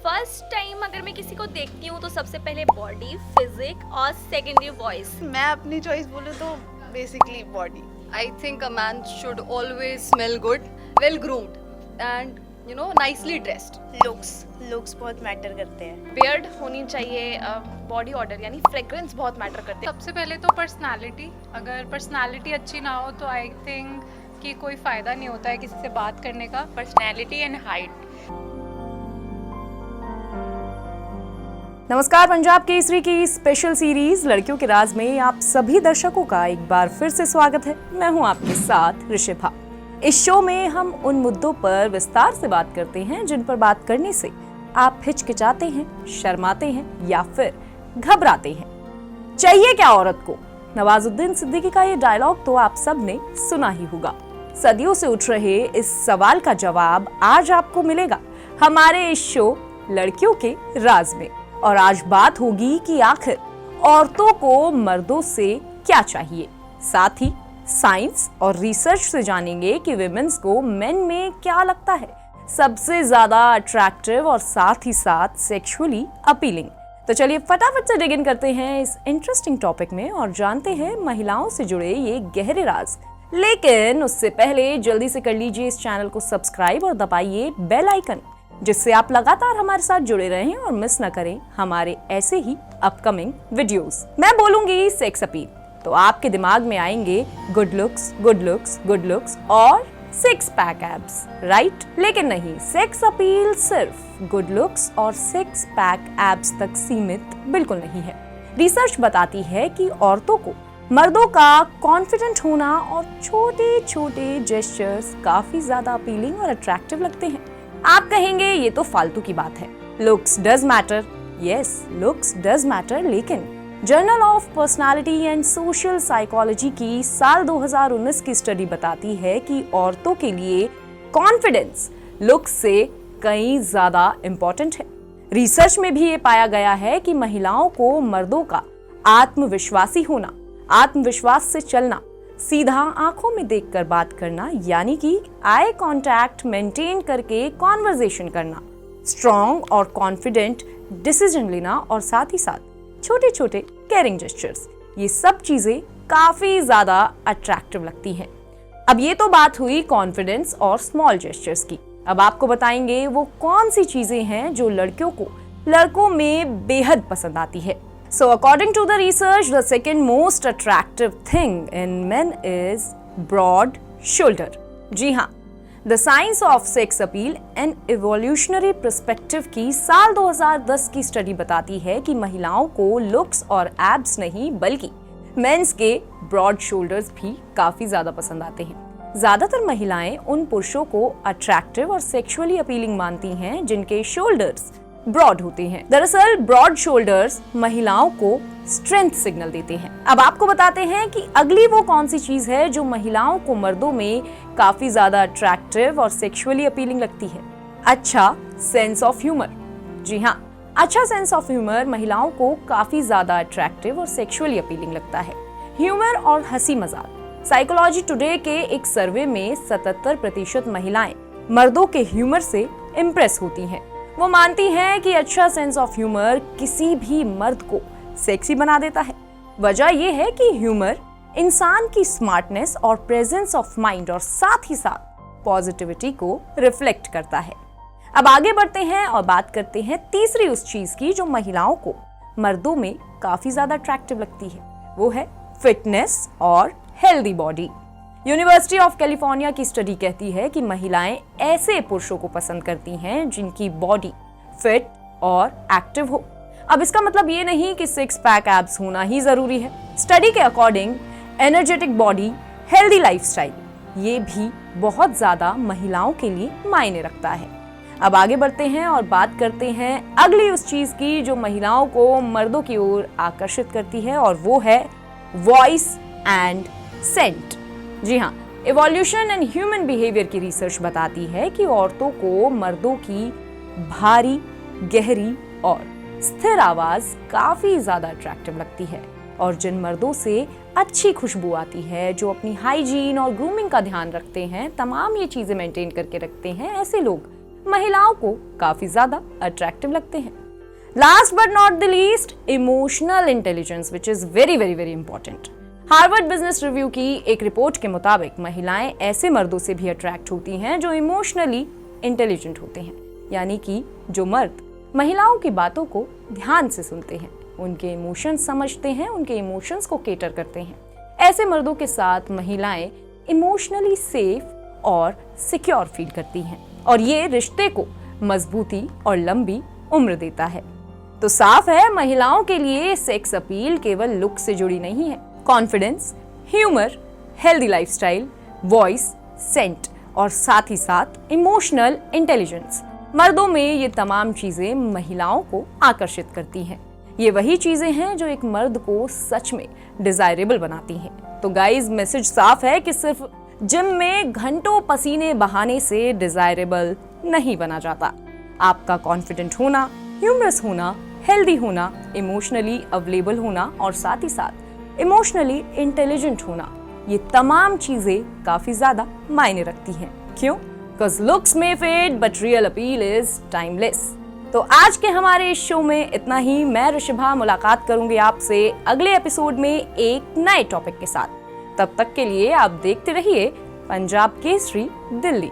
First time अगर मैं किसी को देखती हूँ तो सबसे पहले बॉडी, फिजिक और सेकेंडरी वॉइस। मैं अपनी चॉइस बोलूँ तो basically body. I think a man should always smell good, well groomed, and nicely dressed. Looks बहुत मैटर करते हैं। बियर्ड होनी चाहिए, बॉडी ऑर्डर यानी फ्रेग्रेंस बहुत मैटर करते हैं। सबसे पहले तो पर्सनालिटी, अगर पर्सनालिटी अच्छी ना हो तो आई थिंक कि कोई फ़ायदा नहीं होता है किसी से बात करने का। Personality and height. नमस्कार, पंजाब केसरी की स्पेशल सीरीज लड़कियों के राज में आप सभी दर्शकों का एक बार फिर से स्वागत है। मैं हूं आपके साथ ऋषिभा। इस शो में हम उन मुद्दों पर विस्तार से बात करते हैं जिन पर बात करने से आप हिचकिचाते हैं, शर्माते हैं या फिर घबराते हैं। चाहिए क्या औरत को? नवाजुद्दीन सिद्दीकी का ये डायलॉग तो आप सब ने सुना ही होगा। सदियों से उठ रहे इस सवाल का जवाब आज आपको मिलेगा हमारे इस शो लड़कियों के राज में। और आज बात होगी कि आखिर औरतों को मर्दों से क्या चाहिए। साथ ही साइंस और रिसर्च से जानेंगे कि विमेंस को मेन में क्या लगता है सबसे ज्यादा अट्रैक्टिव और साथ ही साथ सेक्सुअली अपीलिंग। तो चलिए फटाफट से डिग इन करते हैं इस इंटरेस्टिंग टॉपिक में और जानते हैं महिलाओं से जुड़े ये गहरे राज। लेकिन उससे पहले जल्दी से कर लीजिए इस चैनल को सब्सक्राइब और दबाइए बेल आइकन, जिससे आप लगातार हमारे साथ जुड़े रहें और मिस न करें हमारे ऐसे ही अपकमिंग वीडियोस। मैं बोलूंगी सेक्स अपील तो आपके दिमाग में आएंगे good looks, good looks, good looks और सिक्स पैक एब्स, राइट? लेकिन नहीं, सेक्स अपील सिर्फ गुड लुक्स और सिक्स पैक एब्स तक सीमित बिल्कुल नहीं है। रिसर्च बताती है कि औरतों को मर्दों का कॉन्फिडेंट होना और छोटे छोटे जेस्चर्स काफी ज्यादा अपीलिंग और अट्रैक्टिव लगते हैं। आप कहेंगे ये तो फालतू की बात है, looks does matter. Yes, looks does matter, लेकिन journal of personality and social psychology की साल 2019 की स्टडी बताती है कि औरतों के लिए कॉन्फिडेंस लुक्स से कहीं ज्यादा इंपॉर्टेंट है। रिसर्च में भी ये पाया गया है कि महिलाओं को मर्दों का आत्मविश्वासी होना, आत्मविश्वास से चलना, सीधा आंखों में देखकर बात करना यानी कि आई कांटेक्ट मेंटेन करके कॉन्वर्सेशन करना, स्ट्रॉन्ग और कॉन्फिडेंट डिसीजन लेना और साथ ही साथ छोटे छोटे केयरिंग जेस्चर्स, ये सब चीजें काफी ज्यादा अट्रैक्टिव लगती हैं। अब ये तो बात हुई कॉन्फिडेंस और स्मॉल जेस्चर्स की। अब आपको बताएंगे वो कौन सी चीजें हैं जो लड़कियों को लड़कों में बेहद पसंद आती है। So according to the research, the second most attractive thing in men is broad shoulder. जी हाँ, The Science of Sex Appeal and Evolutionary Perspective की साल 2010 की स्टडी बताती है कि महिलाओं को लुक्स और एब्स नहीं बल्कि मेंस के ब्रॉड शोल्डर्स भी काफी ज्यादा पसंद आते हैं। ज्यादातर महिलाएं उन पुरुषों को अट्रैक्टिव और सेक्सुअली अपीलिंग मानती हैं जिनके शोल्डर्स ब्रॉड होते हैं। दरअसल ब्रॉड शोल्डर्स महिलाओं को स्ट्रेंथ सिग्नल देते हैं। अब आपको बताते हैं कि अगली वो कौन सी चीज है जो महिलाओं को मर्दों में काफी ज्यादा अट्रैक्टिव और सेक्सुअली अपीलिंग लगती है। अच्छा सेंस ऑफ ह्यूमर। जी हाँ, अच्छा सेंस ऑफ ह्यूमर महिलाओं को काफी ज्यादा अट्रैक्टिव और सेक्सुअली अपीलिंग लगता है। ह्यूमर और हंसी मजाक। साइकोलॉजी टुडे के एक सर्वे में 77% महिलाएं मर्दों के ह्यूमर से इम्प्रेस होती हैं। वो मानती हैं कि अच्छा सेंस ऑफ ह्यूमर किसी भी मर्द को सेक्सी बना देता है। वजह ये है कि ह्यूमर इंसान की स्मार्टनेस और प्रेजेंस ऑफ माइंड और साथ ही साथ पॉजिटिविटी को रिफ्लेक्ट करता है। अब आगे बढ़ते हैं और बात करते हैं तीसरी उस चीज की जो महिलाओं को मर्दों में काफी ज्यादा अट्रैक्टिव लगती है। वो है फिटनेस और healthy body. University of California की स्टडी कहती है कि महिलाएं ऐसे पुरुषों को पसंद करती हैं जिनकी बॉडी फिट और एक्टिव हो। अब इसका मतलब ये नहीं कि सिक्स पैक एब्स होना ही जरूरी है। स्टडी के according energetic body, healthy lifestyle, ये भी बहुत ज्यादा महिलाओं के लिए मायने रखता है। अब आगे बढ़ते हैं और बात करते हैं अगली उस चीज की जो महिलाओं को मर्दों की ओर आकर्षित करती है और वो है वॉइस एंड सेंट। जी हाँ, इवोल्यूशन एंड ह्यूमन बिहेवियर की रिसर्च बताती है कि औरतों को मर्दों की भारी, गहरी और स्थिर आवाज काफी ज्यादा अट्रैक्टिव लगती है। और जिन मर्दों से अच्छी खुशबू आती है, जो अपनी हाइजीन और ग्रूमिंग का ध्यान रखते हैं, तमाम ये चीजें मेंटेन करके रखते हैं, ऐसे लोग महिलाओं को काफी ज्यादा अट्रैक्टिव लगते हैं। Last but not the least, emotional intelligence, which is very very very important. Harvard business review की एक रिपोर्ट के मुताबिक महिलाएं ऐसे मर्दों से भी अट्रैक्ट होती हैं जो इमोशनली इंटेलिजेंट होते हैं, यानी कि जो मर्द महिलाओं की बातों को ध्यान से सुनते हैं, उनके इमोशंस समझते हैं, उनके इमोशंस को केटर करते हैं। ऐसे मर्दों के साथ महिलाएं इमोशनली सेफ और सिक्योर फील करती हैं और ये रिश्ते को मजबूती और लंबी उम्र देता है। तो साफ है, महिलाओं के लिए सेक्स अपील केवल लुक से जुड़ी नहीं है। Confidence, humour, healthy lifestyle, voice, scent और साथ ही साथ इमोशनल इंटेलिजेंस, मर्दों में ये तमाम चीजें महिलाओं को आकर्षित करती हैं। ये वही चीजें हैं जो एक मर्द को सच में डिजायरेबल बनाती हैं। तो गाइज, मैसेज साफ है कि सिर्फ जिम में घंटों पसीने बहाने से डिजायरेबल नहीं बना जाता। आपका कॉन्फिडेंट होना, ह्यूमरस होना, हेल्दी होना, इमोशनली अवेलेबल होना और साथ ही साथ इमोशनली इंटेलिजेंट होना, ये तमाम चीजें काफी ज्यादा मायने रखती हैं। क्यों? Because looks may fade but real appeal is timeless। तो आज के हमारे इस शो में इतना ही। मैं ऋषभा मुलाकात करूंगी आपसे अगले एपिसोड में एक नए टॉपिक के साथ। तब तक के लिए आप देखते रहिए पंजाब केसरी दिल्ली।